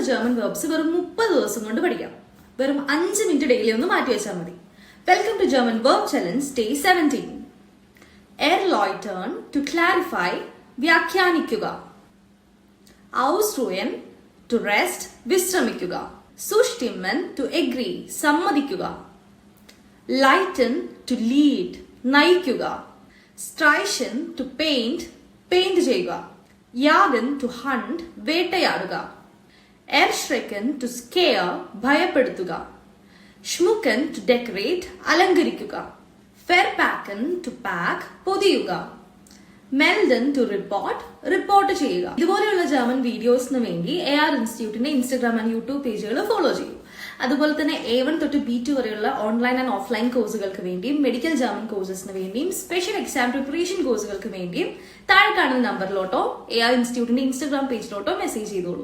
German verbs വെറും 30 ദിവസം കൊണ്ട് പഠിക്കാം. വെറും 5 മിനിറ്റ് ഡെയിലി ഒന്ന് മാറ്റി വെച്ചാൽ മതി. Welcome to German verb challenge day 17. Erläutern to clarify, വ്യാഖ്യാനിക്കുക. Ausruhen to rest, വിശ്രമിക്കുക. Zustimmen to agree, സമ്മതിക്കുക. Leiten to lead, നയിക്കുക. Streichen to paint, പെയിന്റ് ചെയ്യുക. Jagen to hunt, വേട്ടയാടുക. Erschrecken to scare, ഭയപ്പെടുത്തുക. Schmücken to decorate, അലങ്കരിക്കുക. Verpacken to pack, പൊതിയുക. Melden to report, report ചെയ്യുക. ഇതുപോലെയുള്ള German വീഡിയോസിന് വേണ്ടി AR ഇൻസ്റ്റിറ്റ്യൂട്ടിന്റെ Instagram and YouTube പേജുകൾ follow ചെയ്യൂ. അതുപോലെ തന്നെ A1 തൊട്ട് B2 വരെയുള്ള ഓൺലൈൻ ആൻഡ് ഓഫ്ലൈൻ കോഴ്സുകൾക്ക് വേണ്ടിയും മെഡിക്കൽ ജർമ്മൻ കോഴ്സസിന് വേണ്ടിയും സ്പെഷ്യൽ എക്സാം പ്രിപ്പറേഷൻ കോഴ്സുകൾക്ക് വേണ്ടിയും താഴെ കാണുന്ന നമ്പറിലോട്ടോ AR ഇൻസ്റ്റിറ്റ്യൂട്ടിന്റെ ഇൻസ്റ്റാഗ്രാം പേജിലോട്ടോ മെസ്സേജ് ചെയ്തോളൂ.